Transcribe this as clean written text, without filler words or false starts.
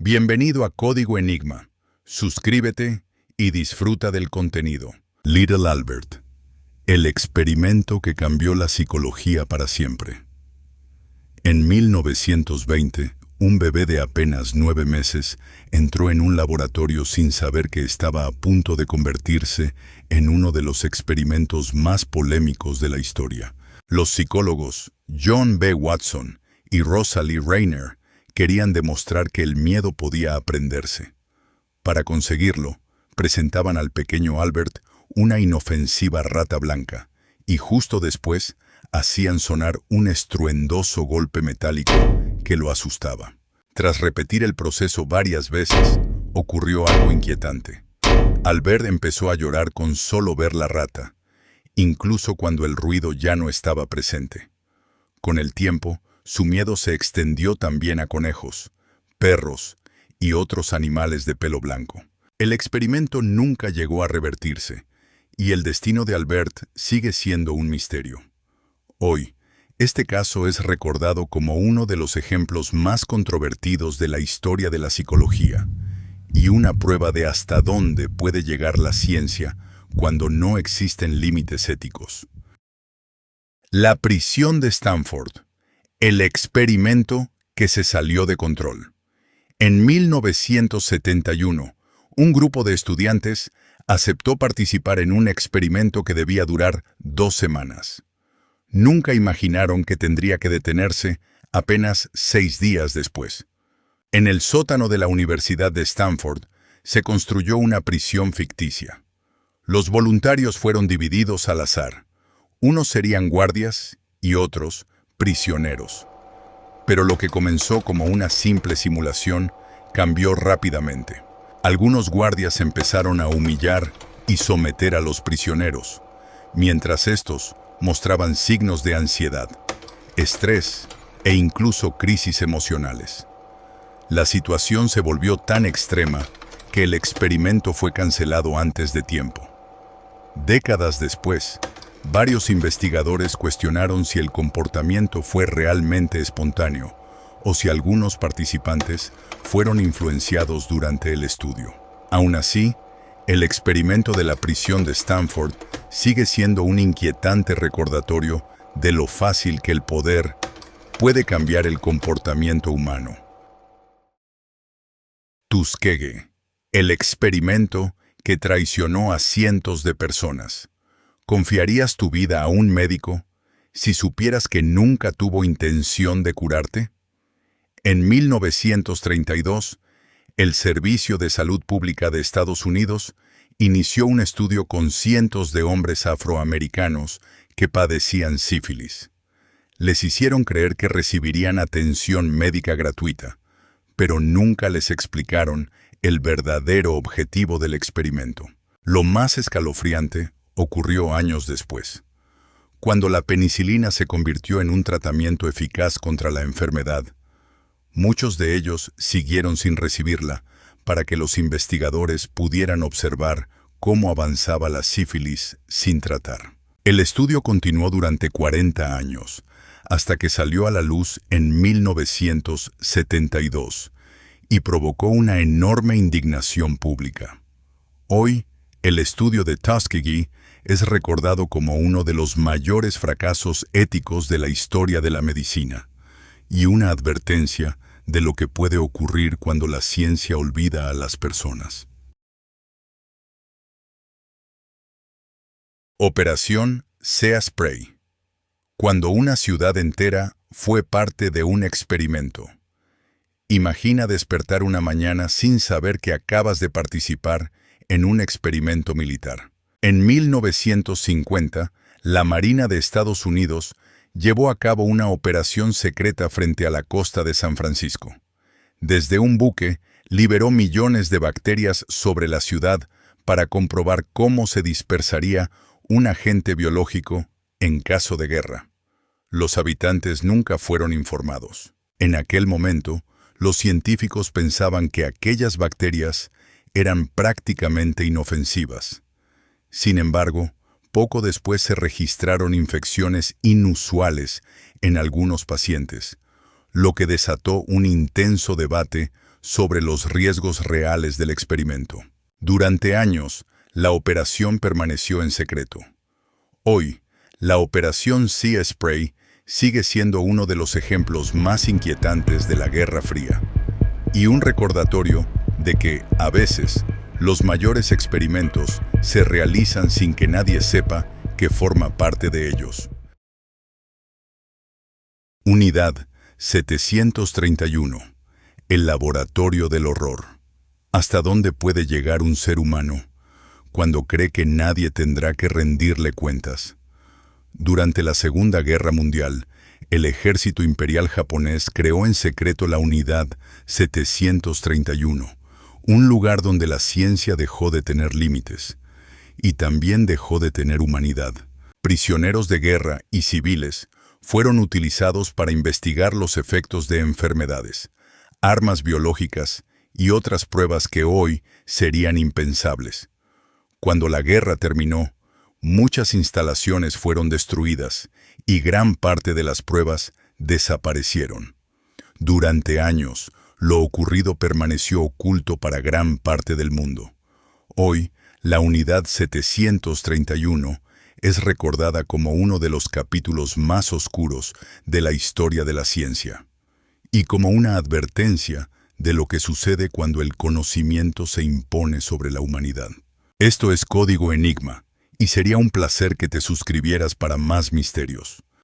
Bienvenido a Código Enigma. Suscríbete y disfruta del contenido. Little Albert, el experimento que cambió la psicología para siempre. En 1920, un bebé de apenas 9 meses entró en un laboratorio sin saber que estaba a punto de convertirse en uno de los experimentos más polémicos de la historia. Los psicólogos John B. Watson y Rosalie Rayner querían demostrar que el miedo podía aprenderse. Para conseguirlo, presentaban al pequeño Albert una inofensiva rata blanca y justo después hacían sonar un estruendoso golpe metálico que lo asustaba. Tras repetir el proceso varias veces, ocurrió algo inquietante. Albert empezó a llorar con solo ver la rata, incluso cuando el ruido ya no estaba presente. Con el tiempo, su miedo se extendió también a conejos, perros y otros animales de pelo blanco. El experimento nunca llegó a revertirse, y el destino de Albert sigue siendo un misterio. Hoy, este caso es recordado como uno de los ejemplos más controvertidos de la historia de la psicología, y una prueba de hasta dónde puede llegar la ciencia cuando no existen límites éticos. La prisión de Stanford. El experimento que se salió de control. En 1971, un grupo de estudiantes aceptó participar en un experimento que debía durar 2 semanas. Nunca imaginaron que tendría que detenerse apenas 6 días después. En el sótano de la Universidad de Stanford se construyó una prisión ficticia. Los voluntarios fueron divididos al azar. Unos serían guardias y otros prisioneros. Pero lo que comenzó como una simple simulación cambió rápidamente. Algunos guardias empezaron a humillar y someter a los prisioneros, mientras estos mostraban signos de ansiedad, estrés e incluso crisis emocionales. La situación se volvió tan extrema que el experimento fue cancelado antes de tiempo. Décadas después, varios investigadores cuestionaron si el comportamiento fue realmente espontáneo o si algunos participantes fueron influenciados durante el estudio. Aún así, el experimento de la prisión de Stanford sigue siendo un inquietante recordatorio de lo fácil que el poder puede cambiar el comportamiento humano. Tuskegee, el experimento que traicionó a cientos de personas. ¿Confiarías tu vida a un médico si supieras que nunca tuvo intención de curarte? En 1932, el Servicio de Salud Pública de Estados Unidos inició un estudio con cientos de hombres afroamericanos que padecían sífilis. Les hicieron creer que recibirían atención médica gratuita, pero nunca les explicaron el verdadero objetivo del experimento. Lo más escalofriante ocurrió años después. Cuando la penicilina se convirtió en un tratamiento eficaz contra la enfermedad, muchos de ellos siguieron sin recibirla para que los investigadores pudieran observar cómo avanzaba la sífilis sin tratar. El estudio continuó durante 40 años, hasta que salió a la luz en 1972 y provocó una enorme indignación pública. Hoy, el estudio de Tuskegee es recordado como uno de los mayores fracasos éticos de la historia de la medicina y una advertencia de lo que puede ocurrir cuando la ciencia olvida a las personas. Operación Sea Spray. Cuando una ciudad entera fue parte de un experimento. Imagina despertar una mañana sin saber que acabas de participar en un experimento militar. En 1950, la Marina de Estados Unidos llevó a cabo una operación secreta frente a la costa de San Francisco. Desde un buque, liberó millones de bacterias sobre la ciudad para comprobar cómo se dispersaría un agente biológico en caso de guerra. Los habitantes nunca fueron informados. En aquel momento, los científicos pensaban que aquellas bacterias eran prácticamente inofensivas. Sin embargo, poco después se registraron infecciones inusuales en algunos pacientes, lo que desató un intenso debate sobre los riesgos reales del experimento. Durante años, la operación permaneció en secreto. Hoy, la Operación Sea Spray sigue siendo uno de los ejemplos más inquietantes de la Guerra Fría y un recordatorio de que, a veces, los mayores experimentos se realizan sin que nadie sepa que forma parte de ellos. Unidad 731. El laboratorio del horror. ¿Hasta dónde puede llegar un ser humano cuando cree que nadie tendrá que rendirle cuentas? Durante la Segunda Guerra Mundial, el ejército imperial japonés creó en secreto la Unidad 731, un lugar donde la ciencia dejó de tener límites y también dejó de tener humanidad. Prisioneros de guerra y civiles fueron utilizados para investigar los efectos de enfermedades, armas biológicas y otras pruebas que hoy serían impensables. Cuando la guerra terminó, muchas instalaciones fueron destruidas y gran parte de las pruebas desaparecieron. Durante años, lo ocurrido permaneció oculto para gran parte del mundo. Hoy, la Unidad 731 es recordada como uno de los capítulos más oscuros de la historia de la ciencia, y como una advertencia de lo que sucede cuando el conocimiento se impone sobre la humanidad. Esto es Código Enigma, y sería un placer que te suscribieras para más misterios.